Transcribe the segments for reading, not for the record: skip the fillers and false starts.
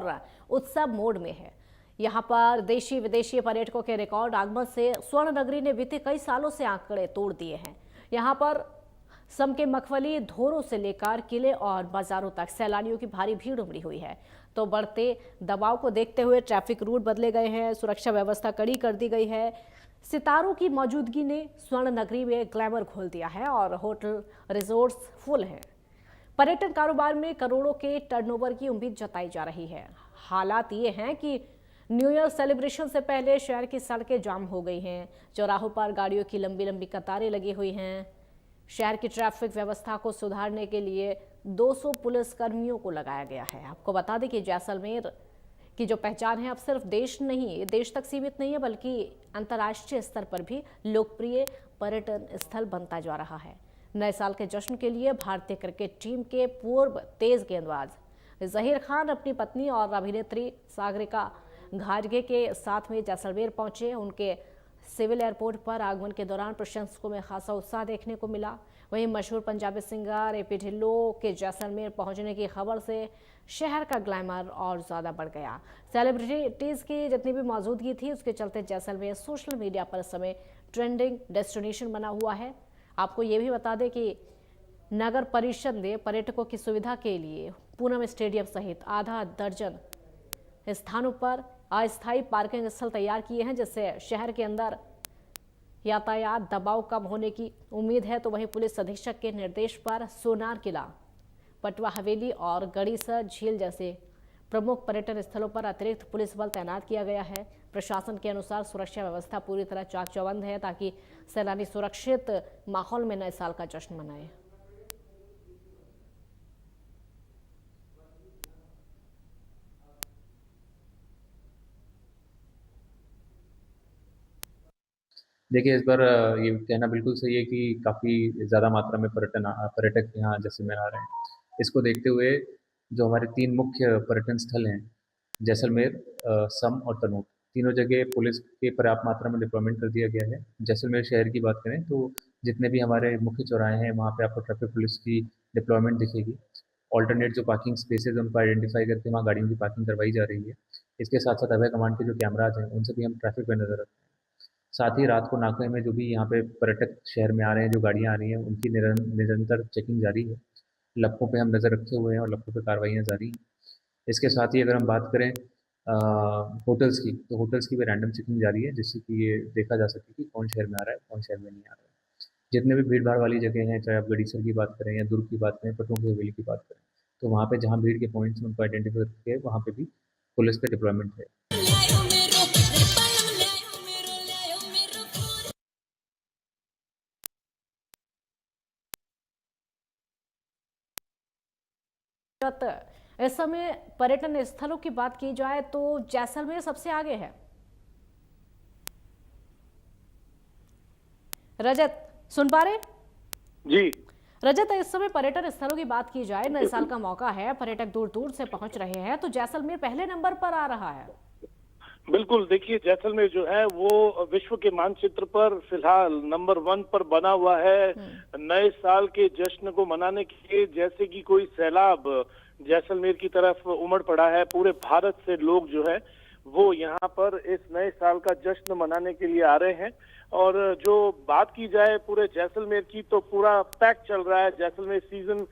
और उत्सव मोड में है। यहाँ पर देशी विदेशी पर्यटकों के रिकॉर्ड आगमन से स्वर्ण नगरी ने बीते कई सालों से आंकड़े तोड़ दिए हैं। यहाँ पर सम के मखमली धोरों से लेकर किले और बाजारों तक सैलानियों की भारी भीड़ उमड़ी हुई है। तो बढ़ते दबाव को देखते हुए ट्रैफिक रूट बदले गए हैं, सुरक्षा व्यवस्था कड़ी कर दी गई है। सितारों की मौजूदगी ने स्वर्ण नगरी में ग्लैमर घोल दिया है और होटल रिजॉर्ट्स फुल हैं। पर्यटन कारोबार में करोड़ों के टर्नओवर की उम्मीद जताई जा रही है। हालात ये हैं कि न्यू ईयर सेलिब्रेशन से पहले शहर की सड़कें जाम हो गई हैं, चौराहों पर गाड़ियों की लंबी लंबी कतारें लगी हुई हैं। शहर की ट्रैफिक व्यवस्था को सुधारने के लिए 200 पुलिस कर्मियों को लगाया गया है। आपको बता दें कि जैसलमेर की जो पहचान है अब सिर्फ देश तक सीमित नहीं है, बल्कि अंतर्राष्ट्रीय स्तर पर भी लोकप्रिय पर्यटन स्थल बनता जा रहा है। नए साल के जश्न के लिए भारतीय क्रिकेट टीम के पूर्व तेज गेंदबाज जहीर खान अपनी पत्नी और अभिनेत्री सागरिका घाटगे के साथ में जैसलमेर पहुंचे। उनके सिविल एयरपोर्ट पर आगमन के दौरान प्रशंसकों में खासा उत्साह देखने को मिला। वहीं मशहूर पंजाबी सिंगर एपी ढिल्लों के जैसलमेर पहुंचने की खबर से शहर का ग्लैमर और ज्यादा बढ़ गया। सेलिब्रिटीज की जितनी भी मौजूदगी थी, उसके चलते जैसलमेर सोशल मीडिया पर इस समय ट्रेंडिंग डेस्टिनेशन बना हुआ है। आपको ये भी बता दें कि नगर परिषद ने पर्यटकों की सुविधा के लिए पूनम स्टेडियम सहित आधा दर्जन स्थानों पर अस्थायी पार्किंग स्थल तैयार किए हैं, जिससे शहर के अंदर यातायात दबाव कम होने की उम्मीद है। तो वहीं पुलिस अधीक्षक के निर्देश पर सोनार किला, पटवा हवेली और गड़ीसर झील जैसे प्रमुख पर्यटन स्थलों पर अतिरिक्त पुलिस बल तैनात किया गया है। प्रशासन के अनुसार सुरक्षा व्यवस्था पूरी तरह चाक चौबंद है, ताकि सैलानी सुरक्षित माहौल में नए साल का जश्न मनाए। देखिए, इस बार ये कहना बिल्कुल सही है कि काफ़ी ज़्यादा मात्रा में पर्यटक यहाँ जैसलमेर आ रहे हैं। इसको देखते हुए जो हमारे 3 मुख्य पर्यटन स्थल हैं, जैसलमेर, सम और तनोट, तीनों जगह पुलिस के पर्याप्त मात्रा में डिप्लॉयमेंट कर दिया गया है। जैसलमेर शहर की बात करें तो जितने भी हमारे मुख्य चौराहे हैं, वहाँ पे आपको ट्रैफिक पुलिस की डिप्लॉयमेंट दिखेगी। ऑल्टरनेट जो पार्किंग स्पेसेस उनको आइडेंटिफाई करके वहाँ गाड़ियों की पार्किंग करवाई जा रही है। इसके साथ साथ अभय कमांड के जो कैमराज हैं, उनसे भी हम ट्रैफिक पर नजर रखते हैं। साथ ही रात को नाके में जो भी यहाँ पे पर्यटक शहर में आ रहे हैं, जो गाड़ियाँ आ रही हैं, उनकी निरंतर चेकिंग जारी है। लक्कों पे हम नज़र रखे हुए हैं और लक्कों पे कार्रवाइयाँ जारी हैं। इसके साथ ही अगर हम बात करें होटल्स की, तो होटल्स की भी रैंडम चेकिंग जारी है, जिससे कि ये देखा जा सके कि कौन शहर में आ रहा है, कौन शहर में नहीं आ रहा है। जितने भी भीड़ भाड़ वाली जगह हैं, चाहे आप गड़ीसर की बात करें या दुर्ग की बात करें, पटना की हवेली की बात करें, तो वहाँ पे जहाँ भीड़ के पॉइंट्स हैं उनको आइडेंटिफाई करके वहाँ पे भी पुलिस का डिप्लॉयमेंट है। इस समय पर्यटन स्थलों की बात की जाए तो जैसलमेर सबसे आगे है। रजत, सुन पा रहे? जी रजत, इस समय पर्यटन स्थलों की बात की जाए, नए साल का मौका है, पर्यटक दूर दूर से पहुंच रहे हैं, तो जैसलमेर पहले नंबर पर आ रहा है। बिल्कुल, देखिए जैसलमेर जो है वो विश्व के मानचित्र पर फिलहाल नंबर 1 पर बना हुआ है। नए साल के जश्न को मनाने के लिए जैसे कि कोई सैलाब जैसलमेर की तरफ उमड़ पड़ा है। पूरे भारत से लोग जो है वो यहाँ पर इस नए साल का जश्न मनाने के लिए आ रहे हैं। और जो बात की जाए पूरे जैसलमेर की, तो पूरा पैक चल रहा है। जैसलमेर सीजन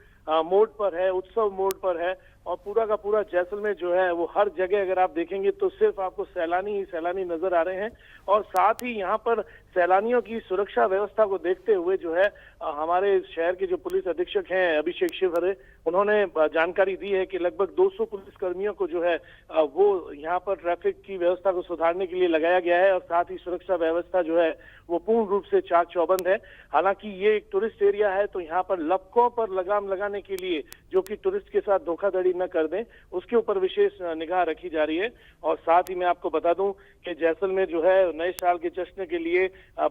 मोड पर है, उत्सव मोड पर है, और पूरा का पूरा जैसलमेर जो है वो हर जगह अगर आप देखेंगे तो सिर्फ आपको सैलानी ही सैलानी नजर आ रहे हैं। और साथ ही यहाँ पर सैलानियों की सुरक्षा व्यवस्था को देखते हुए जो है हमारे शहर के जो पुलिस अधीक्षक हैं अभिषेक शिवहरे, उन्होंने जानकारी दी है कि लगभग 200 पुलिस कर्मियों को जो है वो यहाँ पर ट्रैफिक की व्यवस्था को सुधारने के लिए लगाया गया है। और साथ ही सुरक्षा व्यवस्था जो है वो पूर्ण रूप से चाक चौबंद है। हालांकि ये एक टूरिस्ट एरिया है, तो यहाँ पर लपकों पर लगाम लगाने के लिए, जो कि टूरिस्ट के साथ धोखाधड़ी न कर दें, उसके ऊपर विशेष निगाह रखी जा रही है। और साथ ही मैं आपको बता दूं कि जैसलमेर जो है नए साल के जश्न के लिए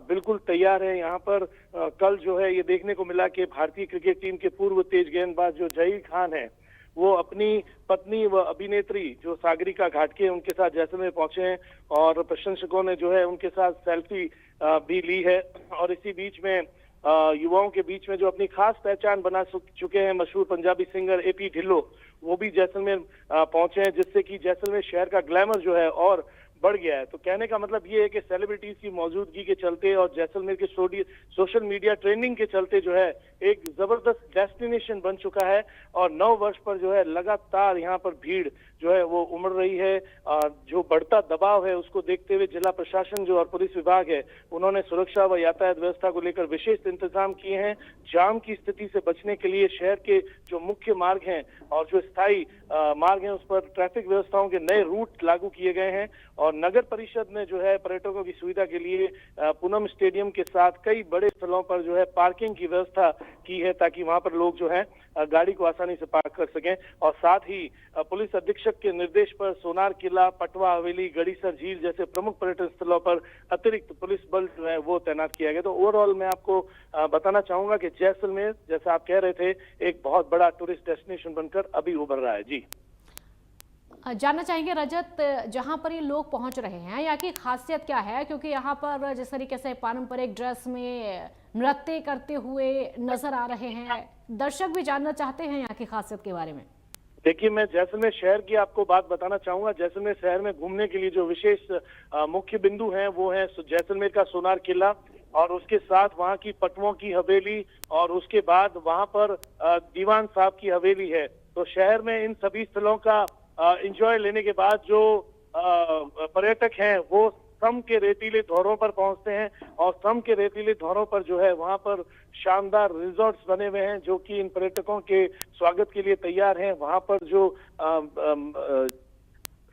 बिल्कुल तैयार है। यहाँ पर कल जो है ये देखने को मिला कि भारतीय क्रिकेट टीम के पूर्व तेज गेंदबाज जो जहीर खान है, वो अपनी पत्नी व अभिनेत्री जो सागरिका घाटगे उनके साथ जैसलमेर पहुंचे हैं। और प्रशंसकों ने जो है उनके साथ सेल्फी भी ली है। और इसी बीच में युवाओं के बीच में जो अपनी खास पहचान बना चुके हैं मशहूर पंजाबी सिंगर एपी ढिल्लों, वो भी जैसलमेर पहुंचे हैं, जिससे कि जैसलमेर शहर का ग्लैमर जो है और बढ़ गया है। तो कहने का मतलब ये है कि सेलिब्रिटीज की मौजूदगी के चलते और जैसलमेर के सोशल मीडिया ट्रेंडिंग के चलते जो है एक जबरदस्त डेस्टिनेशन बन चुका है और नव वर्ष पर जो है लगातार यहाँ पर भीड़ जो है वो उमड़ रही है। जो बढ़ता दबाव है उसको देखते हुए जिला प्रशासन जो और पुलिस विभाग है उन्होंने सुरक्षा व यातायात व्यवस्था को लेकर विशेष इंतजाम किए हैं। जाम की स्थिति से बचने के लिए शहर के जो मुख्य मार्ग हैं और जो स्थायी मार्ग हैं उस पर ट्रैफिक व्यवस्थाओं के नए रूट लागू किए गए हैं और नगर परिषद ने जो है पर्यटकों की सुविधा के लिए पूनम स्टेडियम के साथ कई बड़े स्थलों पर जो है पार्किंग की व्यवस्था की है ताकि वहां पर लोग जो है गाड़ी को आसानी से पार्क कर सकें। और साथ ही पुलिस अधीक्षक के निर्देश पर सोनार किला, पटवा हवेली, गड़ीसर झील जैसे प्रमुख पर्यटन स्थलों पर अतिरिक्त पुलिस बल जो है वो तैनात किया गया। तो ओवरऑल मैं आपको बताना चाहूंगा कि जैसलमेर जैसा आप कह रहे थे एक बहुत बड़ा टूरिस्ट डेस्टिनेशन बनकर अभी उभर रहा है। जी जानना चाहेंगे रजत, जहां पर ये लोग पहुंच रहे हैं यहाँ की खासियत क्या है, क्योंकि यहाँ पर जिस तरीके से पारंपरिक ड्रेस में नृत्य करते हुए नजर आ रहे हैं, दर्शक भी जानना चाहते हैं यहाँ की खासियत के बारे में। देखिए, मैं जैसलमेर शहर की आपको बात बताना चाहूंगा। जैसलमेर शहर में घूमने के लिए जो विशेष मुख्य बिंदु हैं वो है जैसलमेर का सोनार किला और उसके साथ वहाँ की पटवों की हवेली और उसके बाद वहाँ पर दीवान साहब की हवेली है। तो शहर में इन सभी स्थलों का एंजॉय लेने के बाद जो पर्यटक हैं वो सम के रेतीले धौरों पर पहुंचते हैं और सम के रेतीले धौरों पर जो है वहां पर शानदार रिजॉर्ट्स बने हुए हैं जो कि इन पर्यटकों के स्वागत के लिए तैयार हैं। वहां पर जो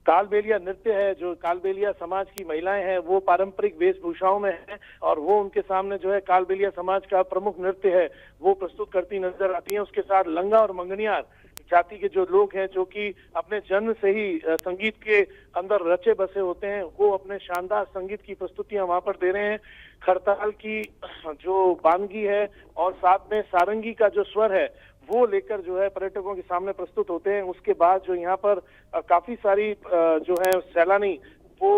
कालबेलिया नृत्य है, जो कालबेलिया समाज की महिलाएं हैं वो पारंपरिक वेशभूषाओं में हैं और वो उनके सामने जो है कालबेलिया समाज का प्रमुख नृत्य है वो प्रस्तुत करती नजर आती हैं। उसके साथ लंगा और मंगनियार जाति के जो लोग हैं जो कि अपने जन्म से ही संगीत के अंदर रचे बसे होते हैं वो अपने शानदार संगीत की प्रस्तुतियां वहां पर दे रहे हैं। खड़ताल की जो बानगी है और साथ में सारंगी का जो स्वर है वो लेकर जो है पर्यटकों के सामने प्रस्तुत होते हैं। उसके बाद जो यहाँ पर काफी सारी जो है सैलानी वो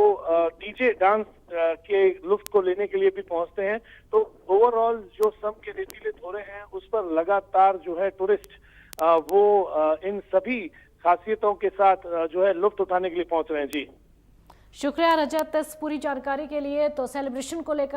डीजे डांस के लुत्फ को लेने के लिए भी पहुंचते हैं। तो ओवरऑल जो सम के रेतीले धोरे हैं उस पर लगातार जो है टूरिस्ट वो इन सभी खासियतों के साथ जो है लुत्फ उठाने के लिए पहुंच रहे हैं। जी शुक्रिया रजत इस पूरी जानकारी के लिए। तो सेलिब्रेशन को लेकर